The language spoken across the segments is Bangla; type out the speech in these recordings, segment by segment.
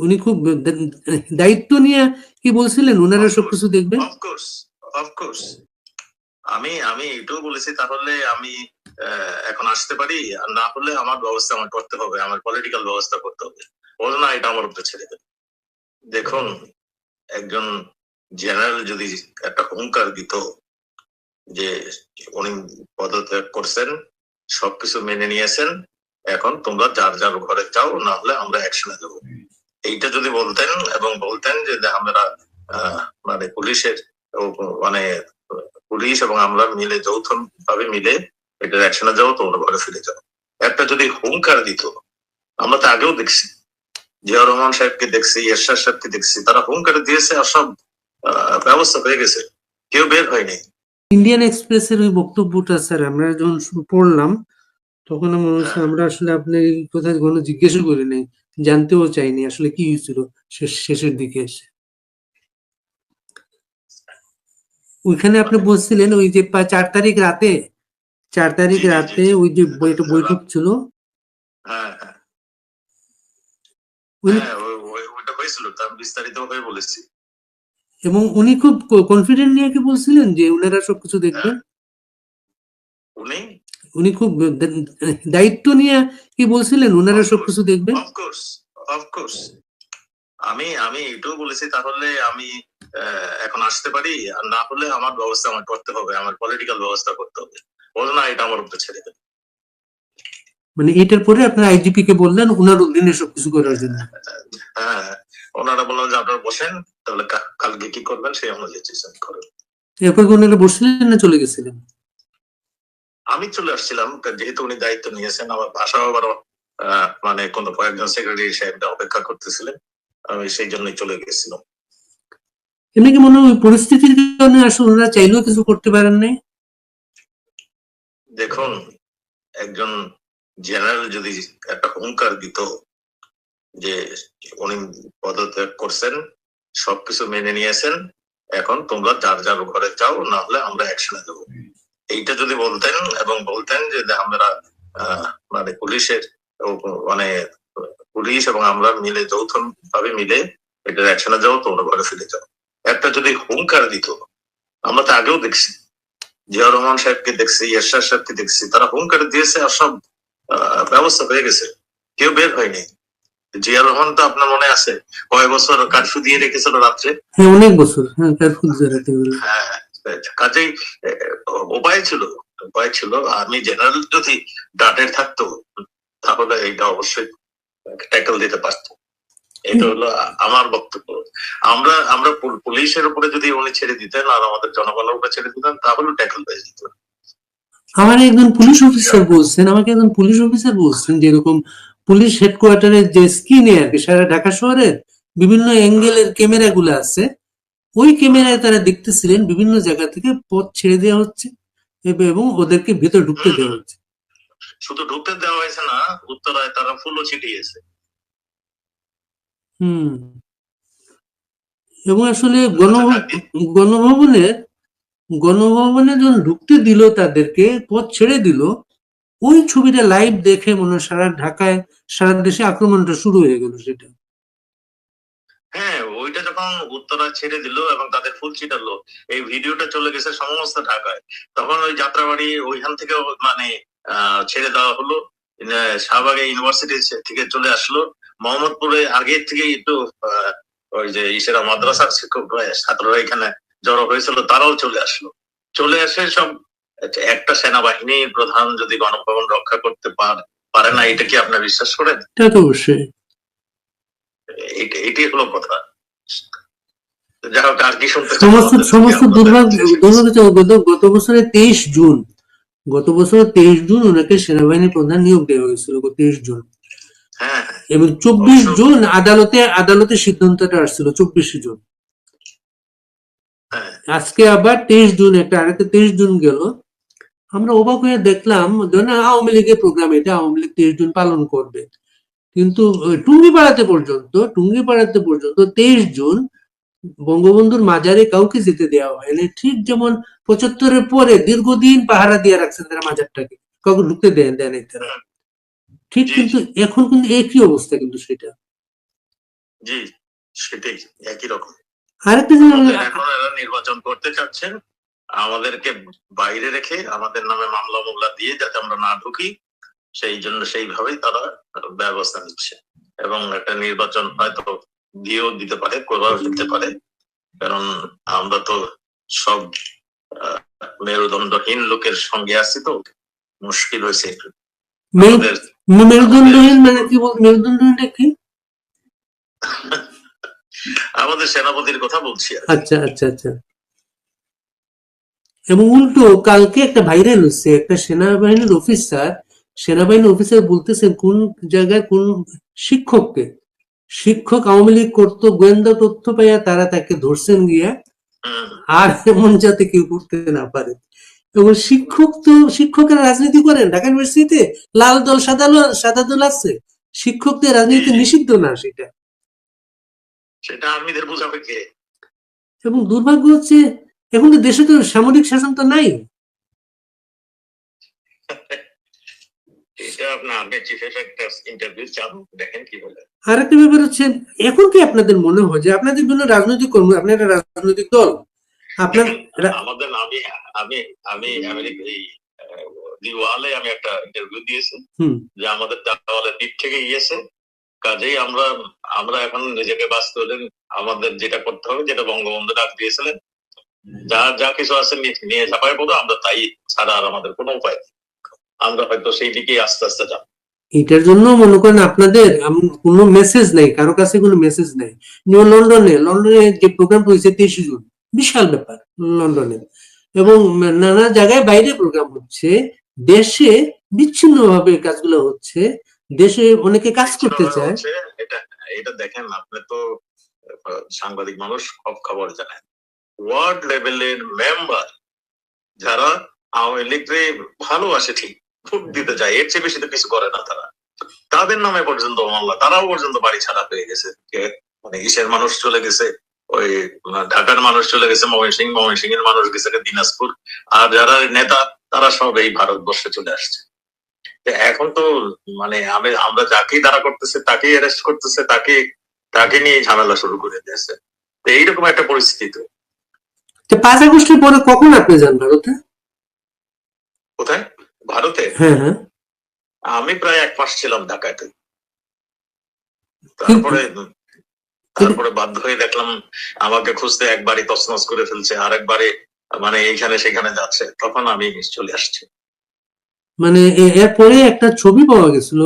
উনি খুব দায়িত্ব নিয়ে কি বলছিলেন ওনারা সবকিছু দেখবেন। অফকোর্স অফকোর্স আমি আমি এটাও বলেছি, তাহলে আমি এখন আসতে পারি, আর না হলে আমার ব্যবস্থা আমার করতে হবে, আমার পলিটিক্যাল ব্যবস্থা করতে হবে। বলো না, এটা আমার উপরে ছেড়ে দেবে। দেখুন, একজন জেনারেল যদি একটা হুঙ্কার দিত যে উনি পদত্যাগ করছেন, সবকিছু মেনে নিয়েছেন, এখন তোমরা যার যার ঘরে যাও, না হলে আমরা অ্যাকশনে দেবো, এইটা যদি বলতেন এবং বলতেন যে আমরা মানে পুলিশের মানে পুলিশ এবং আমরা মিলে যৌথ ভাবে মিলে এটার অ্যাকশনে যাও, তোমরা ঘরে ফিরে যাও, একটা যদি হুঙ্কার দিত। আমরা তো আগেও দেখছি, জিয়া রহমান সাহেবকে দেখছি, এরশাদ সাহেবকে দেখছি, তারা হুঙ্কার দিয়েছে আর সব ব্যবস্থা হয়ে গেছে, কেউ বের হয়নি। ইন্ডিয়ান এক্সপ্রেসের ওই বক্তব্যটা স্যার আমরা যখন পড়লাম তখন মনে হচ্ছে আমরা আসলে আপনি এই কথা কোনো জিজ্ঞেসও করি নাই, জানতেও চাইনি আসলে কি হয়েছিল শেষের দিকে এসে। ওইখানে আপনি বলছিলেন ওই যে 4 তারিখ রাতে ওই যে বৈঠক ছিল। ওইটা হয়েছিল, তার বিস্তারিত ভাবে বলেছি। এবং উনি খুব কনফিডেন্ট নিয়ে কি বলছিলেন যে উনারা সবকিছু দেখবেন। উনি খুব দায়িত্ব নিয়ে কি বলছিলেন ওনারা সবকিছু দেখবেন। অফকোর্স অফকোর্স আমি আমি এটাও বলেছি, তাহলে আমি এখন আসতে পারি, আর না হলে আমার ব্যবস্থা আমার করতে হবে, আমার পলিটিক্যাল ব্যবস্থা করতে হবে। বলো না, এটা আমার উপরে ছেড়ে দেবে। মানে এটার পরে আপনার আইজিপি কে বললেন ওনার অধীনে সবকিছু করার জন্য। হ্যাঁ, ওনারা বললেন যে আপনারা বসেন, তাহলে কালকে কি করবেন সেই অনুযায়ী ডিসিশন করেন। এরপর ওনারা বসলেন না চলে গেছিলেন? আমি চলে আসছিলাম, যেহেতু উনি দায়িত্ব নিয়েছেন। আমার বাসাও আবার মানে কোন কয়েকজন সেক্রেটারি সাহেব অপেক্ষা করতেছিলেন, আমি সেই জন্যই চলে গেছিলাম। এমনি কি মনে হয় পরিস্থিতির কারণে আসলে ওনারা চাইলেও কিছু করতে পারেন নাই? দেখুন, একজন জেনারেল যদি একটা হুঙ্কার দিত যে উনি পদত্যাগ করছেন, সবকিছু মেনে নিয়েছেন, এখন তোমরা যার যার ঘরে যাও, না হলে আমরা অ্যাকশনে দেবো, এইটা যদি বলতেন এবং বলতেন যে আমরা মানে পুলিশের মানে পুলিশ এবং আমরা মিলে যৌথ ভাবে মিলে এটার অ্যাকশনে যাও, তোমরা ঘরে ফিরে যাও, একটা যদি হুঙ্কার দিত। আমরা তো আগেও দেখছি, জিয়া রহমান সাহেবকে দেখছি, এরশাদ সাহেবকে দেখছি, তারা হুঙ্কার দিয়েছে আর সব ব্যবস্থা হয়ে গেছে, কেউ বের হয়নি। জিয়া রহমান তো আপনার মনে আছে কয় বছর কারফিউ দিয়ে রেখেছিল রাত্রে? অনেক বছর। হ্যাঁ, কারফিউ দিয়ে রাখতে হলো। হ্যাঁ, কাজেই উপায় ছিল। আমি জেনারেল যদি ডাটের থাকতো, তাহলে এটা অবশ্যই ট্যাকল দিতে পারতো। এটা হলো আমার বক্তব্য। আমরা পুলিশের উপরে যদি উনি ছেড়ে দিতেন আর আমাদের জনগণের উপরে ছেড়ে দিতেন, তাহলে ট্যাকল হয়ে যেত। আমাকে একজন পুলিশ অফিসার বলছেন যে এরকম পুলিশ হেডকোয়ার্টারের যে স্ক্রিনে আর কি সারা ঢাকা শহরের বিভিন্ন অ্যাঙ্গেলের ক্যামেরা গুলো আছে, ওই ক্যামেরায় তারা দেখতেছিলেন বিভিন্ন জায়গা থেকে পথ ছেড়ে দেওয়া হচ্ছে এবং ওদেরকে ভেতর ঢুকতে দেওয়া হচ্ছে। শুধু ঢুকতে দেওয়া হয়েছে না, উত্তরায় তারা ফুলও ছিটিয়েছে। এবং আসলে গণভবনে যখন ঢুকতে দিল, তাদেরকে পথ ছেড়ে দিল, ওই ছবিটা লাইভ দেখে মনে হয় সারা ঢাকায় সারা দেশে আক্রমণটা শুরু হয়ে গেল। সেটা হ্যাঁ, ওইটা যখন উত্তরা ছেড়ে দিল এবং তাদের ফুল ছিটালো, এই ভিডিওটা চলে গেছে সমস্ত ঢাকায়, তখন ওই যাত্রাবাড়ি ওইখান থেকে মানে ছেড়ে দেওয়া হলো, শাহবাগে ইউনিভার্সিটি থেকে চলে আসলো, মোহাম্মদপুরে আগে থেকে একটু ওই যে ইসেরা মাদ্রাসার শিক্ষকরা ছাত্ররা এখানে জড়ো হয়েছিল, তারাও চলে আসে সব। একটা সেনাবাহিনীর প্রধান যদি গণভবন রক্ষা করতে পারে না, এটা কি আপনার বিশ্বাস করেন? অবশ্যই এটাই হলো কথা। সমস্ত দুর্ভাগ্য গত বছরের 23 জুন ওনাকে সেনাবাহিনী প্রধান নিয়োগ দেওয়া হয়েছিল, 23 জুন। এবং 24 জুন আদালতে সিদ্ধান্তটা আসছিল 24 জুন। আজকে আবার 23 জুন, আরেকটা 23 জুন গেল। আমরা অবাক হয়ে দেখলাম আওয়ামী লীগের প্রোগ্রাম, এটা আওয়ামী লীগ 23 জুন পালন করবে, কিন্তু টুঙ্গিপাড়াতে পর্যন্ত 23 জুন বঙ্গবন্ধুর মাজারে কাউকে যেতে দেওয়া হয়নি। ঠিক যেমন 75-এর পরে দীর্ঘদিন পাহারা দিয়ে রাখছেন তারা মাজারটাকে, কাউকে ঢুকতে দেয় নাই তারা। ঠিক, কিন্তু এখন কিন্তু একই অবস্থা কিন্তু সেটা। জি, সেটাই একই রকম। আরেকটা জিনিস এখন এরা নির্বাচন করতে চাচ্ছেন আমাদেরকে বাইরে রেখে, আমাদের নামে মামলা মামলা দিয়ে যাতে আমরা না ঢুকি, সেই জন্য সেইভাবেই তারা ব্যবস্থা নিচ্ছে। এবং একটা নির্বাচন হয়তো দিয়েও দিতে পারে, করাও দিতে পারে, কারণ আমরা তো সব মেরুদণ্ডহীন লোকের সঙ্গে আছি, তো মুশকিল হয়েছে একটু। মেরুদণ্ডহীন মানে কি বল, মেরুদণ্ডহীনটা কি? আমাদের সেনাপতির কথা বলছি। আচ্ছা আচ্ছা আচ্ছা। এবং উল্টো কালকে একটা ভাইরাল হচ্ছে, একটা সেনাবাহিনীর অফিসার বলতেছেন কোন জায়গায় কোন শিক্ষক আওয়ামী লীগ করতো, গোয়েন্দা তথ্য পাইয়া তারা তাকে ধরছেন গিয়া, আর এমন যাতে কেউ করতে না পারে। এবং শিক্ষকেরা রাজনীতি করেন ঢাকা ইউনিভার্সিটিতে, লাল দল সাদা দল আছে, শিক্ষকদের রাজনীতি নিষিদ্ধ না, সেটা আর্মিদের বোঝাবে কে? এবং দুর্ভাগ্য হচ্ছে এখন তো দেশে তো সামরিক শাসন তো নাই। আর একটা ব্যাপার হচ্ছে, এখন কি আপনাদের মনে হয় যে আপনাদের জন্য রাজনৈতিক কর্মী, আপনারা রাজনৈতিক দল, আপনার আমাদের আমি দিওয়ালে আমি একটা ইন্টারভিউ দিয়েছি যে আমাদের দেওয়ালের দিক থেকে গিয়েছে, কাজেই আমরা এখন নিজেকে বাঁচতে হলে আমাদের যেটা করতে হবে, যেটা বঙ্গবন্ধু ডাক দিয়েছিলেন, যা কিছু আছে নিয়ে ঝাঁপায় পড়ো, আমরা তাই ছাড়া আর আমাদের কোনো উপায় নেই। আমরা হয়তো সেই দিকেই আস্তে আস্তে যাব। এটার জন্য মনে করেন আপনাদের কোনো মেসেজ নেই, কারো কাছে কোনো মেসেজ নেই। লন্ডনে যে প্রোগ্রাম হয়েছে 23 জুন, বিশাল ব্যাপার লন্ডনে, এবং নানা জায়গায় বাইরে প্রোগ্রাম হচ্ছে, দেশে বিচ্ছিন্ন ভাবে কাজগুলো হচ্ছে, দেশে অনেকে কাজ করতে চায়। এটা দেখেন, আপনি তো সাংবাদিক মানুষ, সব খবর জানেন। ওয়ার্ড লেভেলের মেম্বার যারা আওয়ামী লীগকে ভালোবাসে, ঠিক ভোট দিতে যায়, এর চেয়ে বেশি তো কিছু করে না তারা, তাদের নামে পর্যন্ত মামলা, তারাও পর্যন্ত বাড়ি ছাড়া হয়ে গেছে। মানে ইসের মানুষ চলে গেছে, ওই ঢাকার মানুষ চলে গেছে ময়মনসিংহ এর মানুষ গেছে দিনাজপুর, আর যারা নেতা তারা সব এই ভারতবর্ষে চলে আসছে। এখন তো মানে আমরা যাকেই দাঁড়া করতেছে, তাকেই অ্যারেস্ট করতেছে, তাকে নিয়ে ঝামেলা শুরু করে দিয়েছে। তো এইরকম একটা পরিস্থিতি। তো 5 আগস্টের পরে কখন আপনি যান ভারতে? কোথায়? ভারতে? হ্যাঁ হ্যাঁ, আমি প্রায় 1 মাস ছিলাম ঢাকাতে। তারপরে বাধ্য হয়ে দেখলাম আমাকে খুঁজতে একবারই তছনছ করে ফেলছে, আর একবারে মানে এইখানে সেখানে যাচ্ছে, তখন আমি চলে আসছি। মানে এরপরে একটা ছবি পাওয়া গেছিল,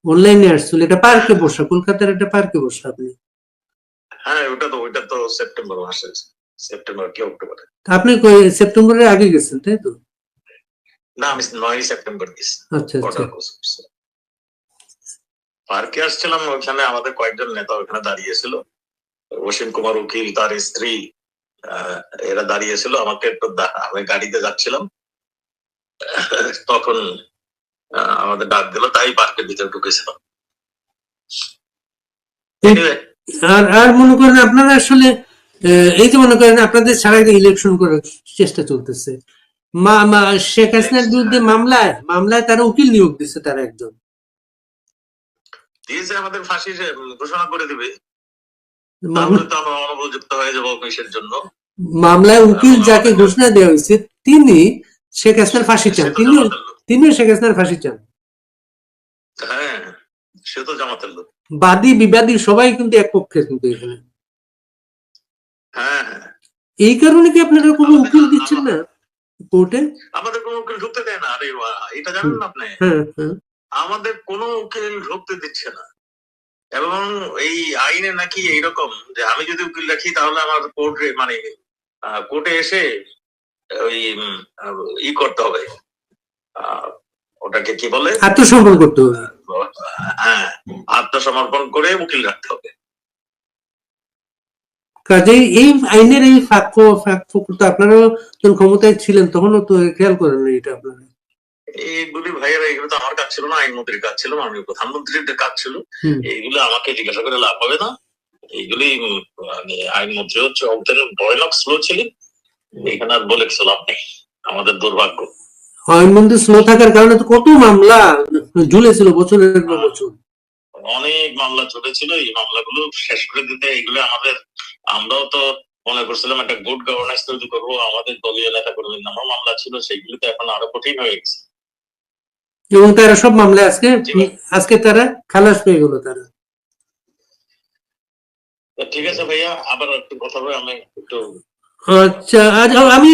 অনলাইনে আসছিল, এটা পার্কে বসা, কলকাতার একটা পার্কে বসা আপনি। হ্যাঁ, ওটা তো সেপ্টেম্বর মাসে, সেপ্টেম্বর কি অক্টোবরে। আপনি সেপ্টেম্বরের আগে গেছেন তাই তো? না, আমি 9 সেপ্টেম্বর গেছি। আচ্ছা আচ্ছা। পার্কে আসছিলাম, ওখানে আমাদের কয়েকজন নেতা ওখানে দাঁড়িয়েছিল, অসীম কুমার উকিল, তার স্ত্রী, এরা দাঁড়িয়েছিল। আমাকে একটু আমি গাড়িতে যাচ্ছিলাম, তখন আমাদের ডাক দিল, তাই পার্কের ভিতরে ঢুকেছিলাম। আর মনে করেন আপনারা আসলে এই যে মনে করেন আপনাদের ছাড়া ইলেকশন করার চেষ্টা চলতেছে, শেখ হাসিনার বিরুদ্ধে মামলায় তারা উকিল নিয়োগ দিচ্ছে, তারা একজন দিয়েছে, আমাদের ফাঁসি ঘোষণা করে দিবে, তাহলে তো আমরা অনুপযুক্ত হয়ে যাবো অফিসের জন্য। মামলায় উকিল যাকে ঘোষণা দেওয়া হয়েছে তিনি শেখ হাসিনার ফাঁসি চান, তিনিও শেখ হাসিনার ফাঁসি চান। হ্যাঁ, সে তো জামাতের লোক। বাদী বিবাদী সবাই কিন্তু এক পক্ষে, কিন্তু এখানে। হ্যাঁ, এই কারণে কি আপনারা কোনো উকিল দিচ্ছেন না কোর্টে? আমাদের কোনো উকিল ঢুকতে দেয় না। আরে এটা জানেন না আপনি? আমাদের কোনো উকিল ঢুকতে দিচ্ছে না। এবং এই আইনে নাকি এইরকম যে আমি যদি উকিল রাখি তাহলে আমার কোর্টে এসে ওই করতে হবে, ওটাকে কি বলে, আত্মসমর্পণ করতে হবে। হ্যাঁ, আত্মসমর্পণ করে উকিল রাখতে হবে। কাজেই এই আইনের এই ফাঁক তো আপনারাও যখন ক্ষমতায় ছিলেন তখনও তো খেয়াল করেন না এটা আপনারা। এইগুলি ভাইয়েরা, এগুলো তো আমার কাজ ছিল না, আইনমন্ত্রীর কাজ ছিল, মাননীয় প্রধানমন্ত্রীর কাজ ছিল। এইগুলো আমাকে জিজ্ঞাসা করে লাভ হবে না। এইগুলি আইনমন্ত্রী হচ্ছে ভয়ানক স্লো ছিলেন, এখানে আর বলে কিছু লাভ নেই, আমাদের দুর্ভাগ্য। আইনমন্ত্রী স্লো থাকার কারণে তো কত মামলা ঝুলেছিল বছরের পর বছর। অনেক মামলা চলেছিল, এই মামলাগুলো শেষ করে দিতে, এগুলো আমরাও তো মনে করছিলাম একটা গুড গভর্নেন্স তৈরি করবো, আমাদের দলীয় নেতা কর্মীর নামও মামলা ছিল, সেগুলো তো এখন আরো কঠিন হয়ে গেছে। এবং তারা সব মামলায় জি ভাই। আজকে তারা খালাস পেয়ে গেল তারা। তো ঠিক আছে ভাইয়া, আবার একটু কথা বলে আমি একটু আচ্ছা, আজ আমি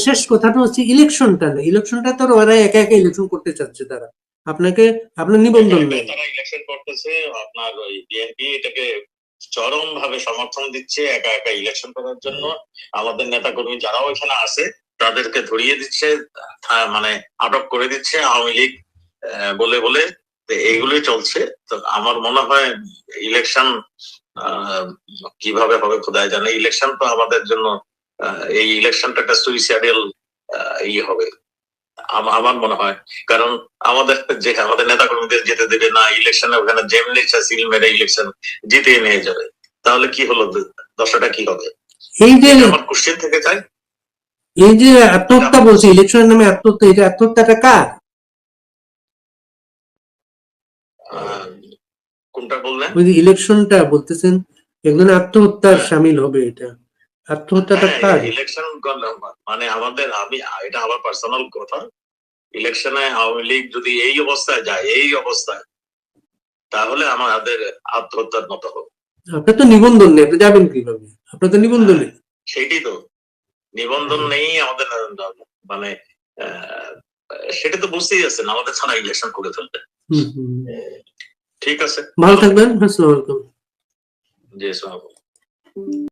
শেষ কথাটা হচ্ছে ইলেকশনটা না, ইলেকশনটা তো ওরা একা একা ইলেকশন করতে চাচ্ছে তারা, আপনার নিবন্ধন নেই। তারা ইলেকশন করতেছে, আপনার ওই বিএনপি এটাকে চরম ভাবে সমর্থন দিচ্ছে একা একা ইলেকশন করার জন্য। আমাদের নেতা কর্মী যারাও এখানে আছে তাদেরকে ধরিয়ে দিচ্ছে, মানে আটক করে দিচ্ছে আওয়ামী লীগ বলে বলে। তো এইগুলোই চলছে। তো আমার মনে হয় ইলেকশন কিভাবে হবে খোদাই জানে। ইলেকশন তো আমাদের জন্য এই ইলেকশনটা একটা সুইসাইডাল হবে আমার মনে হয়। কারণ আমাদের নেতা কর্মীদের যেতে দেবে না ইলেকশনে, ওখানে যেমনি সিল মেরে ইলেকশন জিতিয়ে নিয়ে যাবে, তাহলে কি হলো, দশাটা কি হবে? এই যে আমার কোশ্চেন থেকে যায়, এই যে আত্মহত্যা বলছে, ইলেকশনের নামে আত্মহত্যা, এটা আত্মহত্যাটা কার? কোনটা বললেন? ওই যে ইলেকশনটা বলতেছেন একজন আত্মহত্যার সামিল হবে, এটা আত্মহত্যাটা কার? ইলেকশন মানে আমি এটা আমার পার্সোনাল কথা, ইলেকশনে আওয়ামী লীগ যদি এই অবস্থায় যায়, এই অবস্থায়, তাহলে আমাদের আত্মহত্যার মতো হবে। আপনার তো নিবন্ধন নেই, আপনি যাবেন কিভাবে? আপনার তো নিবন্ধন নেই। সেটাই তো, নিবন্ধন নেই আমাদের, মানে সেটা তো বুঝতেই আছেন, আমাদের ছাড়া ইলেকশন করে ফেলবে। ঠিক আছে, ভালো থাকবেন। আসসালামু আলাইকুম। জি আসসালামু আলাইকুম।